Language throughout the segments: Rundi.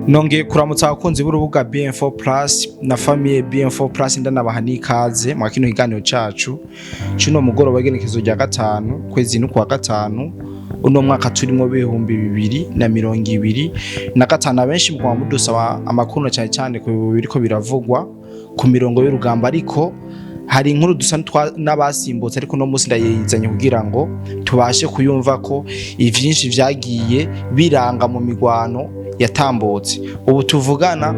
Nongeye kuramutsa abakunzi b'urubuga BM4 Plus na famille BM4 Plus ndanabaha n'ikaze mu kino kiganiro cacu cino mugoroba w'igenekezo rya gatanu kwezi no kwa gatanu uno mwaka turimo 2025 abenshi mu kwamudusaba amakuru cyane cyane ku biriko biravugwa ku mirongo y'urugamba, ariko hari inkuru dusa n'abasimbutse ariko no musi ndayizanye kugira ngo tubashe kuyumva ko ivyinshi vyagiye biranga mu migwano yatambutse. Ubu tuvugana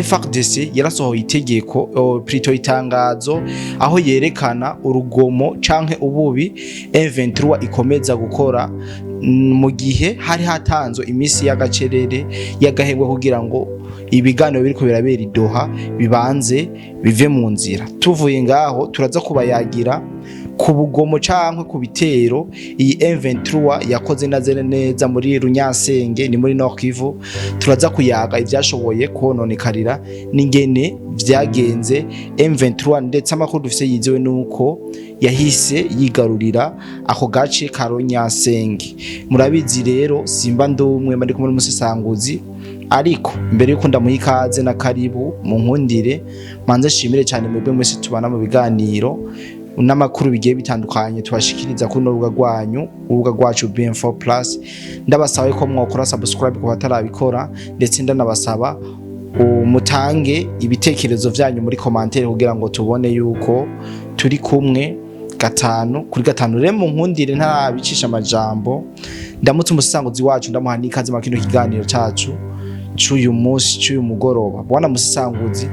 FARDC yarasohoye itegeko plutôt itangazo aho yerekana urugomo canke ububi M23 ikomeza gukora mu gihe hari hatanzwe imisi y'agacerere y'agahengwe kugira ngo ibiganiro biriko birabera idoha bibanze bive mu nzira. Tuvuye ngaho turaza kubayagira ku bugomo canke ku bitero iyi M23 yakoze neza muri Runyansenge ni muri Nord Kivu. Turaza kuyaga ivyashoboye kononekarira n'ingene vyagenze M23, ndetse amakuru dufise yizewe nuko yahise yigarurira ako gace ka Runyansenge. Murabizi rero simba ndumwe mari kumwe n'umusesanguzi, ariko mbere yuko ndamuha ikaze na karibu mu nkundire manze shimire cyane mwebwe mwese tubana mu biganiro n'amakuru bigiye bitandukanye tubashikiriza kuri urubuga rwanyu, urubuga rwacu BM4 Plus. Ndabasaba ko mwokora subscribe ku batarabikora, ndetse ndanabasaba mutange ibitekerezo vyanyu muri commentaire kugira ngo tubone yuko turi kumwe gatanu kuri gatanu. Rero mu nkundire ntarabicisha amajambo, ndamutse umusanguzi wacu ndamuha n'ikaze mu kino kiganiro cacu cy'uyu munsi cy'uyu mugoroba. Bwana musanguzi,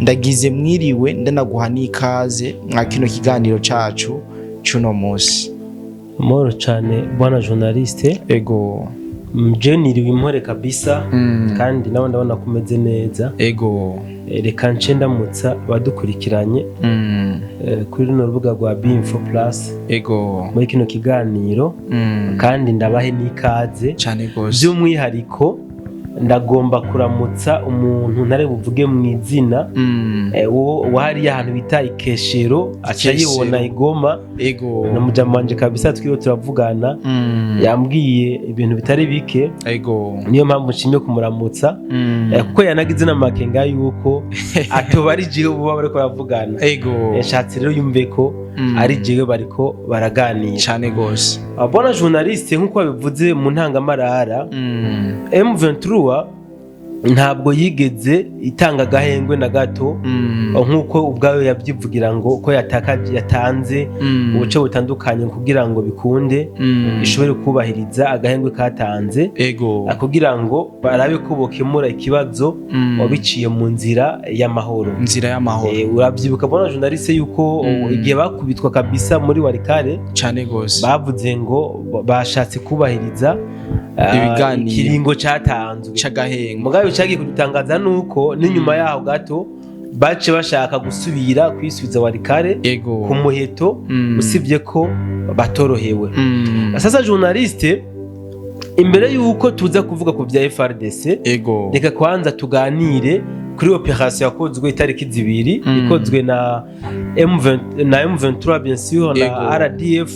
ndagize mwiriwe ndanaguha n'ikaze mwa kino kiganiro cacu cy'uno munsi. Moro cyane bwana journaliste. Ego mjeniriwe impore kabisa, kandi nawe ndabona kumeze neza. Ego reka nce ndamutsa badukurikiranye kuri runo rubuga rwa BM4 Plus. Ego muri kino kiganiro kandi ndabahe n'ikaze cyane gose. By'umwihariko ndagomba kuramutsa umuntu ntare buvuge mu izina wari ahantu bita Ikeshero acayibona Igoma. Ego na mujamanje kabisa twiyo turavugana, yambwiye ibintu bitari bike. Ego niyo mpamvu nshimye kumuramutsa kuko yanagize n'amakenga yuko atobari jiwe buba bariko baravugana. Ego yashatse rero yumve ko ari jiwe bariko baraganira cyane gose. Abona journaliste nkuko babivuze mu ntangamarara, M23 ntabwo yigeze itanga gahengwe na gato nkuko ubwayo yabyivugira ngo ko yatanze ubuce butandukanye kugira ngo bikunde ishobore kubahiriza agahengwe katanze. Ego kugira ngo barabe ko bokemura ikibazo wabiciye mu nzira y'amahoro. Urabyibuka bona journaliste yuko igihe bakubitwa kabisa muri Warikare cyane gose, bavuze ngo bashatse kubahiriza ikiringo cyatanzwe cy'agahengwe. Mugabe cyagiye kudutangaza nuko n'inyuma yaho gato bace bashaka gusubira kwisubiza Warikare ku muheto, usibye ko batorohewe. Sasa journaliste, imbere yuko tuza kuvuga ku bya FARDC, reka kwanza tuganire kuri operation yakozwe itariki 2 ikozwe na M23 bien sûr na RDF,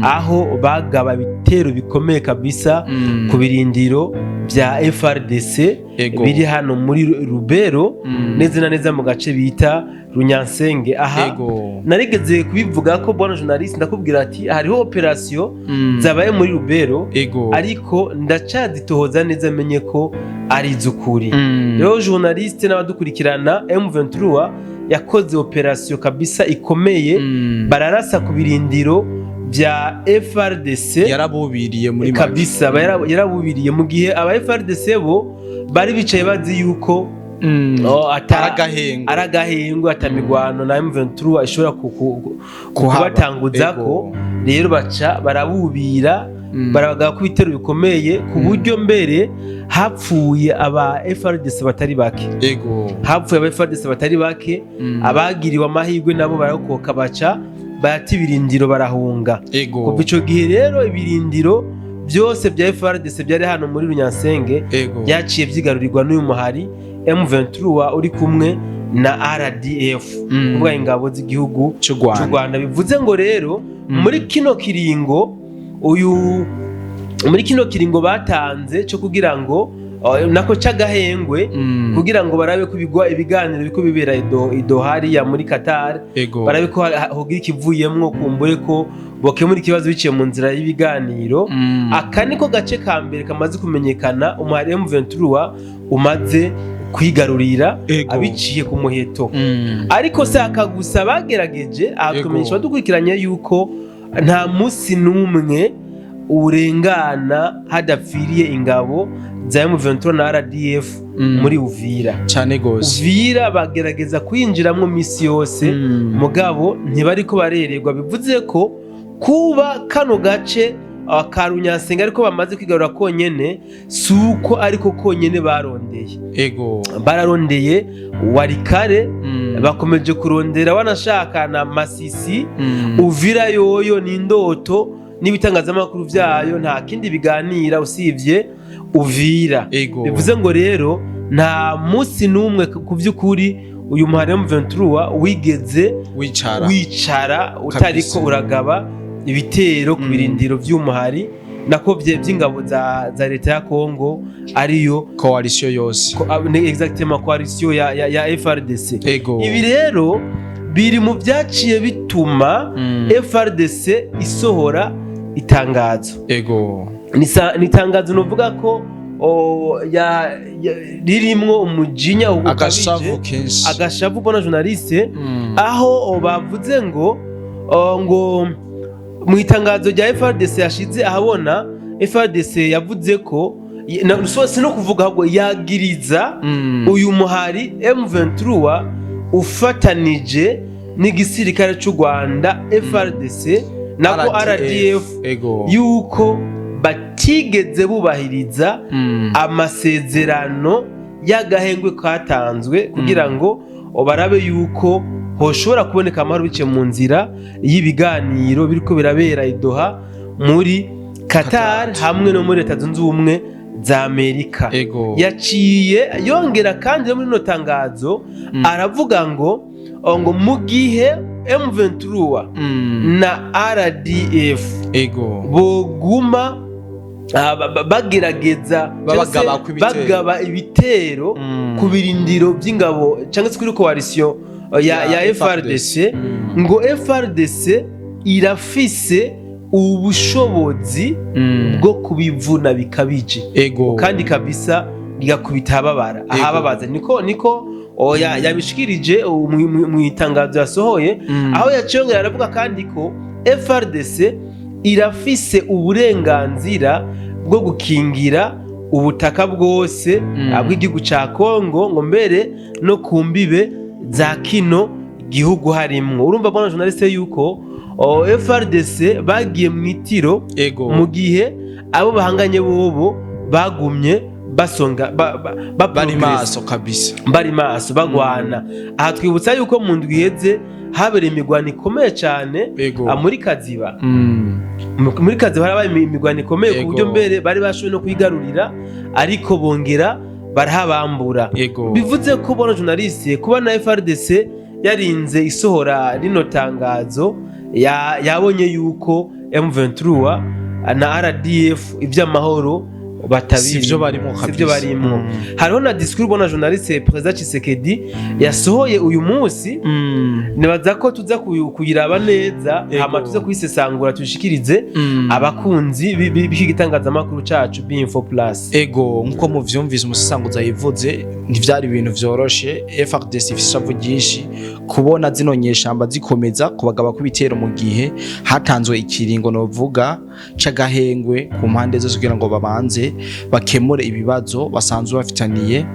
aho bagaba bitero bikomeye kabisa ku birindiro bya FARDC biri hano muri Rubero, neza na neza mu gace bita Runyansenge. Aha narigeze kubivuga ko bwana journaliste, ndakubwira ati hariho operation zabaye muri Rubero, ariko ndacaditohoza neza menye ko ari zukuri. Rero journaliste n'abadukurikirana, M23 yakoze operation kabisa ikomeye, bararasa ku birindiro bya FARDC, yarabubiriye muri kabisa, yarabubiriye mu gihe aba FARDC bo bari bicaye bazi yuko aragahengwe atamigwano na M23 ishobora kubatanguzako. Rero baca barabubira, barabaga ku bitero bikomeye ku buryo mbere hapfuye aba FARDC batari bake. Hapfuye aba FARDC batari bake, abagiriwe amahirwe nabo barakoka baca bati birindiro barahunga. Kuva ico gihe rero ibirindiro byose bya FARDC byari hano muri Runyansenge byaciye vyigarurirwa n'uyu muhari M23 uri kumwe na RDF, kuvuga ingabo z'igihugu cy'u Rwanda. Bivuze ngo rero muri kino kiringo batanze cyo kugira ngo nako c'agahengwe kugira ngo barabe ko ibiganiro biko bibera idohari ya muri Qatar, barabe ko hogira ikivuyemwo kumbure ko bokemura ikibazo biciye mu nzira y'ibiganiro. Aka niko gace ka mbere kamaze kumenyekana umuhari M23 umaze kwigarurira abiciye ku muheto. Ariko se akagusa bagerageje akumenyesha badukurikiranye yuko nta musi numwe urengana hadapfiriye ingabo za M23 na RDF muri Uvira cyane gose. Uvira bagerageza kwinjiramwo misi yose mugabo ntibariko barererwa, bivuze ko kuba kano gace Karunyasenga ariko bamaze kwigarura konyene suko ariko konyene barondeye. Bararondeye Warikare, bakomeje kurondera wanashaka na Masisi. Uvira yoyo ni indoto n'ibitangazamakuru vyayo nta kindi biganira usivye Uvira. Bivuze ngo rero nta musi numwe ku vy'ukuri uyu muhari M23 wigeze wicara utariko uragaba ibitero ku birindiro vy'umuhari nako vy'ingabo za leta ya Kongo ariyo coalition yose. Exactement, coalition ya FRDC. Ibi rero biri mu vyaciye bituma FRDC isohora itangazo. Ni itangazo novuga ko ririmwo umujinya agashavu bona journaliste, aho bavuze ngo mu itangazo rya FRDC yashize ahabona, FRDC yavuze ko no kuvuga ahubwo yagiriza uyu muhari M23 ufatanije n'igisirikare cy'u Rwanda FRDC nako RDF yuko batigeze bubahiriza amasezerano y'agahengwe katanzwe kugira ngo barabe yuko hoshobora kuboneka amahoro biciye mu nzira y'ibiganiro biriko birabera idoha muri Qatar hamwe no muri Leta Zunze Ubumwe za Amerika. Yaciye yongera kandi muri no tangazo aravuga ngo mu gihe M23 na RDF boguma bagerageza bagaba ibitero ku birindiro by'ingabo cyangwa se kuri coalition ya FRDC, ngo FRDC irafise ubushobozi bwo kubivuna bikabije kandi kabisa rigakubita ahababaza. Niko yabishikirije mu itangazo yasohoye, aho yacongera aravuga kandi ko FRDC irafise uburenganzira bwo gukingira ubutaka bwose bw'igihugu ca Kongo, ngo mbere no kumbibe za kino gihugu harimwo. Urumva bwana journaliste yuko FRDC bagiye mu itiro mu gihe abo bahanganye bobo bagumye basonga bari maso kabisa, bari maso bagwana. Aha twibutsa yuko mu ndwi iheze habereye imigwano ikomeye cyane muri Kaziba. Muri Kaziba harabaye imigwano ikomeye ku buryo mbere bari bashoboye no kwigarurira ariko bongera barahabambura. Bivuze ko bona journaliste kuba na FRDC yarinze isohora rino tangazo yabonye yuko M23 na RDF iby'amahoro batabizi, sivyo barimo. Hariho na discours bona journaliste President Tshisekedi yasohoye uyu munsi, nibaza ko tuza kuyiraba neza hama tuza kuyisesangura tushikirize abakunzi b'iki gitangazamakuru cacu B-Info Plus. Nkuko muvyumvise umusesanguza yivuze ntivyari ibintu vyoroshe. FRDC ifise ishavu ryinshi kubona zino nyeshamba zikomeza kubagaba kubitero mu gihe hatanzwe ikiringo novuga c'agahengwe ku mpande zose kugira ngo babanze bakemure ibibazo basanzwe bafitaniye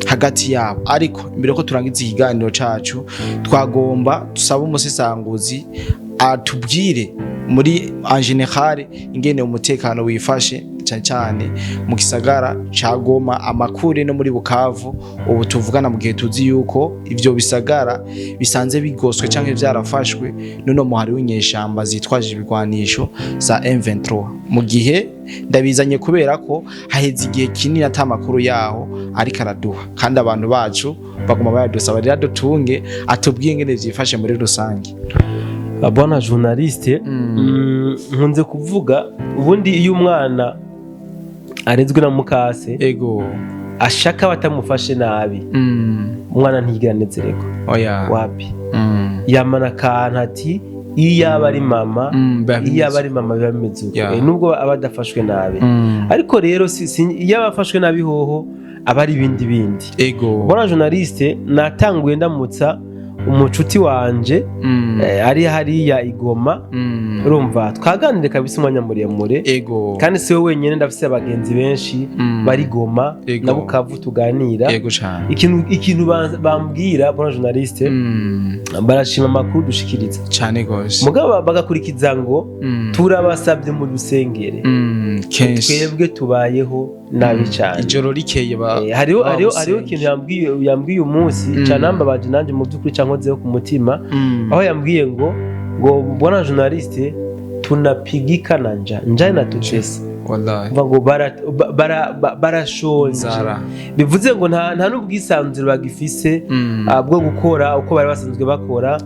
hagati yabo. Ariko imbere ko turangiza ikiganiro cacu twagomba dusaba umusesanguzi atubwire muri en general ingene umutekano wifashe cyane mu gisagara ca Goma, amakuru no muri Bukavu ubu tuvugana mu gihe tuzi yuko ivyo bisagara bisanze bigoswe canke vyarafashwe none muhari w'inyeshamba zitwaje ibigwanisho za M23, mu gihe ndabizanye kubera ko haheze igihe kinini ata makuru yaho ariko araduha kandi abantu bacu baguma bayadusaba rero dutunge atubwiye ingene vyifashe muri rusange. Bwana journaliste, nkunze kuvuga ubundi iyo umwana arezwe na mukase ashaka batamufashe nabi umwana ntigira nezereko wapi yamana kantu ati iyo aba ari mama biba bimeze uko nubwo aba adafashwe nabi ariko rero iyo abafashwe nabi hoho aba ari ibindi bona journaliste natanguye ndamutsa umucuti wanje ari hariya igoma urumva twaganire kabisa umwanya muremure kandi siwe wenyine ndafise abagenzi benshi bari goma na Bukavu tuganira ikintu bambwira bona journaliste barashima amakuru dushikiriza cyane gose mugabo bagakurikiza ngo turabasabye mu rusengere twebwe tubayeho nabi cyane ijoro rikeye hariho ikintu yambwiye umunsi canamba baje nanje mu byukuri cankozeho ku mutima aho yambwiye ngo bona journaliste tunapigika na njaa inatutesa wallahi ngo barashonje bivuze ngo nta n'ubwisanzure bagifise bwo gukora uko bari basanzwe bakora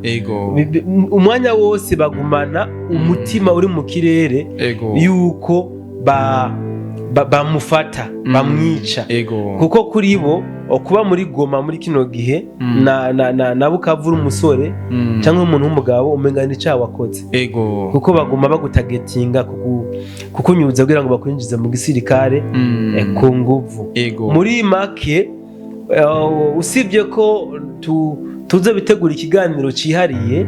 umwanya wose bagumana umutima uri mu kirere yuko bamufata bamwica kuko kuri bo kuba muri Goma muri kino gihe na Bukavu umusore cyangwa umuntu w'umugabo umenga ni cyaha wakoze kuko baguma bagutagetinga kukunyuza kugira ngo bakwinjize mu gisirikare ku nguvu muri make usibye ko tuze bitegura ikiganiro cyihariye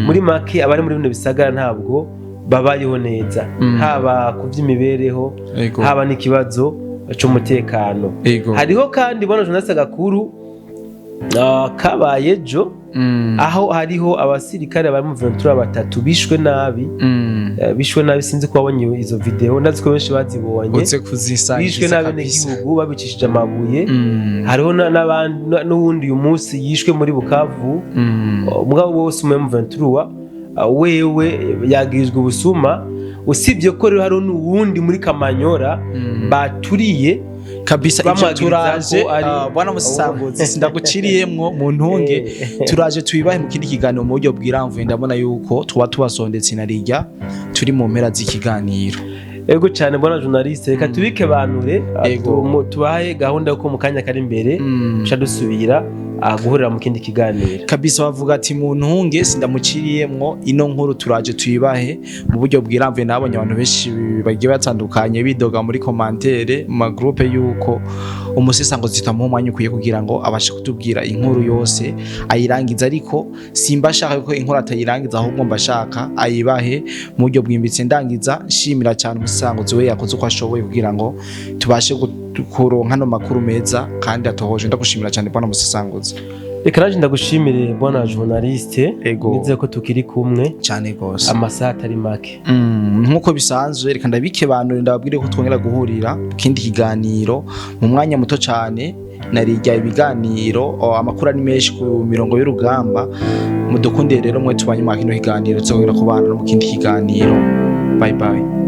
muri make abari muri bino bisagara ntabwo babayeho neza haba ku by'imibereho haba n'ikibazo cy'umutekano hariho kandi bona journaliste gakuru kabaye jo aho hariho abasirikare ba M23 batatu bishwe nabi sinzi ko wabonye izo video ndazi ko benshi bazibonye bishwe nabi n'igihugu babicishije amabuye hariho n'uwundi uyu munsi yishwe muri Bukavu mugabo bose mu M23 wewe yagirizwe ubusuma usibye ko rero hari n'uwundi muri Kamanyora baturiye kabisa icyo turaje bwana musanguzi sindaguciriyemwo mu ntunge turaje tubibahe mu kindi kiganiro mu buryo bwiramvuye ndabona yuko tubasondetse narijya turi mu mpera z'ikiganiro ego cyane bwana journaliste reka tubike banure tubahe gahunda yuko mu kanya kari imbere cha dusubira guhurira mu kindi kiganiro kabisa bavuga ati mu ntunge sindamuciriyemwo ino nkuru turaje tuyibahe mu buryo bwiramvuye nabonye abantu benshi bagiye batandukanye bidoga muri commentaire mu groupe yuko umusesango zitamuha umwanya ukwiye kugira ngo abashe kutubwira inkuru yose ayirangiza ariko simba shaka ko inkuru atayirangiza ahubwo mbashaka ayibahe mu buryo bwimbitse ndangiza nshimira cyane umusesango ziwe yakoze uko ashoboye kugira ngo tubashe kuronka no makuru meza kandi atohoje ndagushimira cyane bwana musesanguzi reka naje ndagushimire bwana journaliste nize ko tukiri kumwe cyane gose amasaha atari make nkuko bisanzwe reka ndabike bantu ndababwire ko twongera guhurira kindi kiganiro mu mwanya muto cyane narijya ibiganiro amakuru ari menshi ku mirongo y'urugamba mudukunde rero mwe tubanye mu kino kiganiro twongera kubana no mu kindi kiganiro bye bye